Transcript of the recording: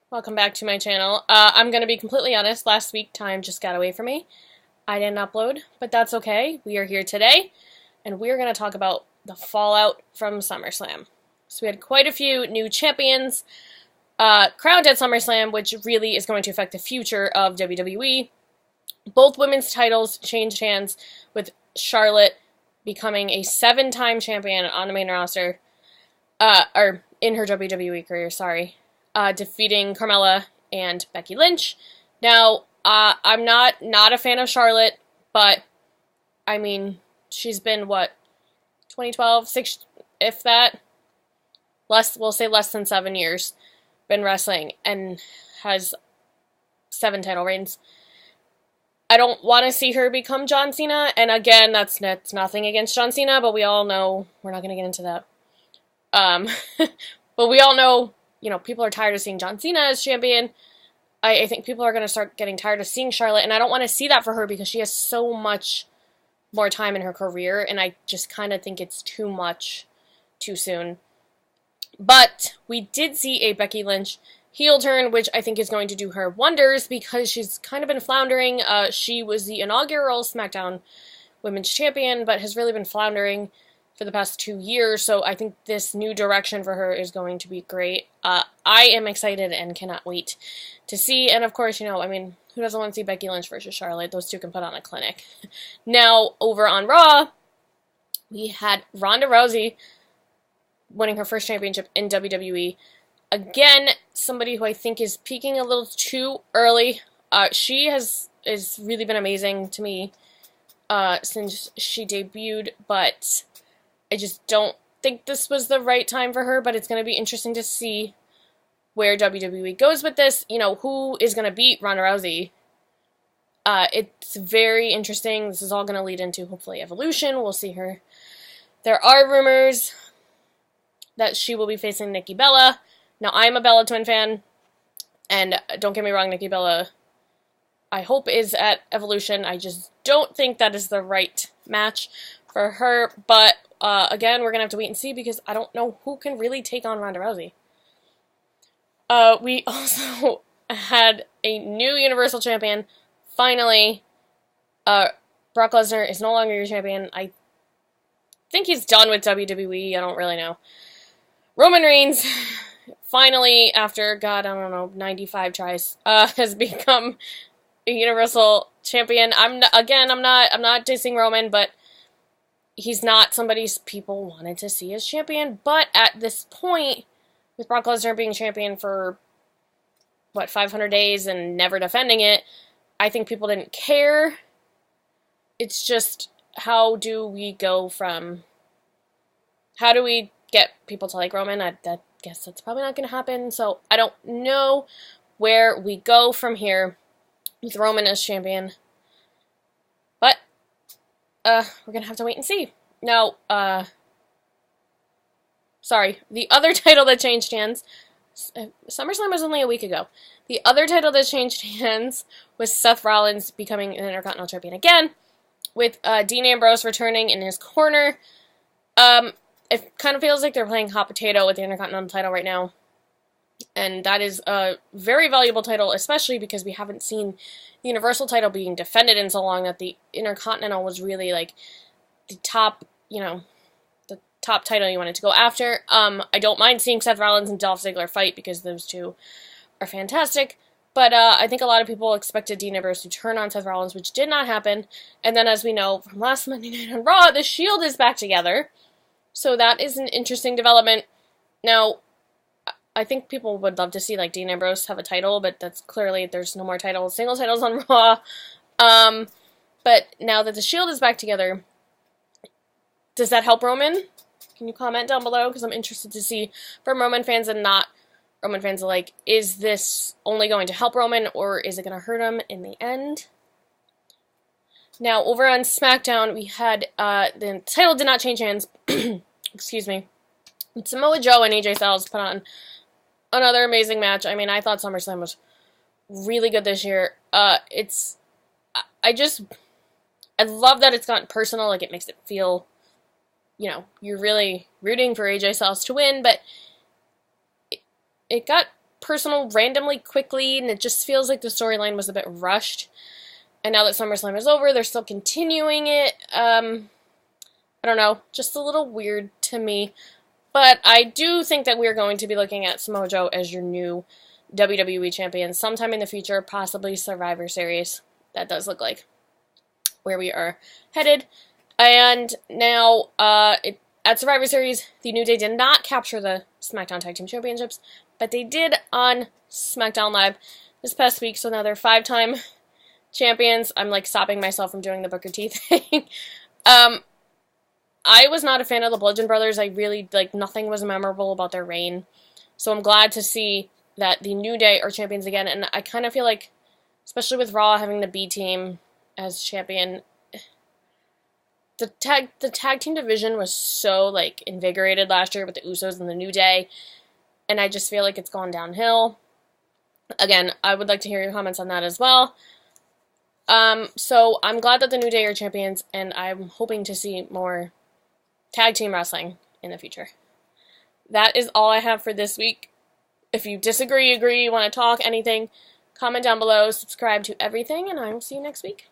Welcome back to my channel. I'm going to be completely honest, last week time just got away from me. I didn't upload, but that's okay. We are here today, and we're going to talk about the fallout from SummerSlam. So we had quite a few new champions crowned at SummerSlam, which really is going to affect the future of WWE. Both women's titles changed hands, with Charlotte becoming a 7-time champion on the main roster, or in her WWE career, sorry. Defeating Carmella and Becky Lynch. Now, I'm not a fan of Charlotte, but, I mean, she's been, 2012, 6, if that? We'll say less than 7 years, been wrestling, and has 7 title reigns. I don't want to see her become John Cena, and again, that's nothing against John Cena, but we all know, we're not going to get into that. But we all know, people are tired of seeing John Cena as champion. I think people are going to start getting tired of seeing Charlotte, and I don't want to see that for her because she has so much more time in her career, and I just kind of think it's too much too soon. But we did see a Becky Lynch heel turn, which I think is going to do her wonders because she's kind of been floundering. She was the inaugural SmackDown Women's Champion, but has really been floundering for the past 2 years, so I think this new direction for her is going to be great. I am excited and cannot wait to see, and of course, who doesn't want to see Becky Lynch versus Charlotte? Those two can put on a clinic. Now, over on Raw, we had Ronda Rousey winning her first championship in WWE. Again, somebody who I think is peaking a little too early. She has really been amazing to me since she debuted, but I just don't think this was the right time for her, but it's going to be interesting to see where WWE goes with this. Who is going to beat Ronda Rousey? It's very interesting. This is all going to lead into, hopefully, Evolution. We'll see her. There are rumors that she will be facing Nikki Bella. Now, I'm a Bella Twin fan, and don't get me wrong, Nikki Bella, I hope, is at Evolution. I just don't think that is the right match for her, but again, we're going to have to wait and see because I don't know who can really take on Ronda Rousey. We also had a new Universal Champion. Finally, Brock Lesnar is no longer your champion. I think he's done with WWE. I don't really know. Roman Reigns, finally, after, 95 tries, has become a Universal Champion. I'm not dissing Roman, but he's not somebody people wanted to see as champion, but at this point, with Brock Lesnar being champion for, 500 days and never defending it, I think people didn't care. It's just, how do we get people to like Roman? I guess that's probably not going to happen, so I don't know where we go from here with Roman as champion. But we're going to have to wait and see. Now, the other title that changed hands, SummerSlam was only a week ago. The other title that changed hands was Seth Rollins becoming an Intercontinental Champion again, with Dean Ambrose returning in his corner. It kind of feels like they're playing hot potato with the Intercontinental title right now. And that is a very valuable title, especially because we haven't seen the Universal title being defended in so long that the Intercontinental was really, the top, the top title you wanted to go after. I don't mind seeing Seth Rollins and Dolph Ziggler fight because those two are fantastic. But I think a lot of people expected Dean Ambrose to turn on Seth Rollins, which did not happen. And then, as we know from last Monday Night on Raw, the Shield is back together. So that is an interesting development. Now, I think people would love to see, Dean Ambrose have a title, but that's clearly, there's no more single titles on Raw. But now that the Shield is back together, does that help Roman? Can you comment down below? Because I'm interested to see from Roman fans and not Roman fans alike, is this only going to help Roman, or is it going to hurt him in the end? Now, over on SmackDown, we had, the title did not change hands, excuse me, Samoa Joe and AJ Styles put on another amazing match. I thought SummerSlam was really good this year. I love that it's gotten personal, it makes it feel, you're really rooting for AJ Styles to win, but it got personal randomly quickly, and it just feels like the storyline was a bit rushed. And now that SummerSlam is over, they're still continuing it. I don't know, just a little weird to me. But I do think that we're going to be looking at Samoa Joe as your new WWE champion sometime in the future, possibly Survivor Series. That does look like where we are headed. And now, at Survivor Series, the New Day did not capture the SmackDown Tag Team Championships, but they did on SmackDown Live this past week, so now they're 5-time champions. I'm, like, stopping myself from doing the Booker T thing. I was not a fan of the Bludgeon Brothers. I really, like, nothing was memorable about their reign. So I'm glad to see that the New Day are champions again, and I kind of feel like, especially with Raw having the B team as champion, the tag team division was so, like, invigorated last year with the Usos and the New Day, and I just feel like it's gone downhill. Again, I would like to hear your comments on that as well. So I'm glad that the New Day are champions, and I'm hoping to see more tag team wrestling in the future. That is all I have for this week. If you disagree, agree, want to talk, anything, comment down below, subscribe to everything, and I will see you next week.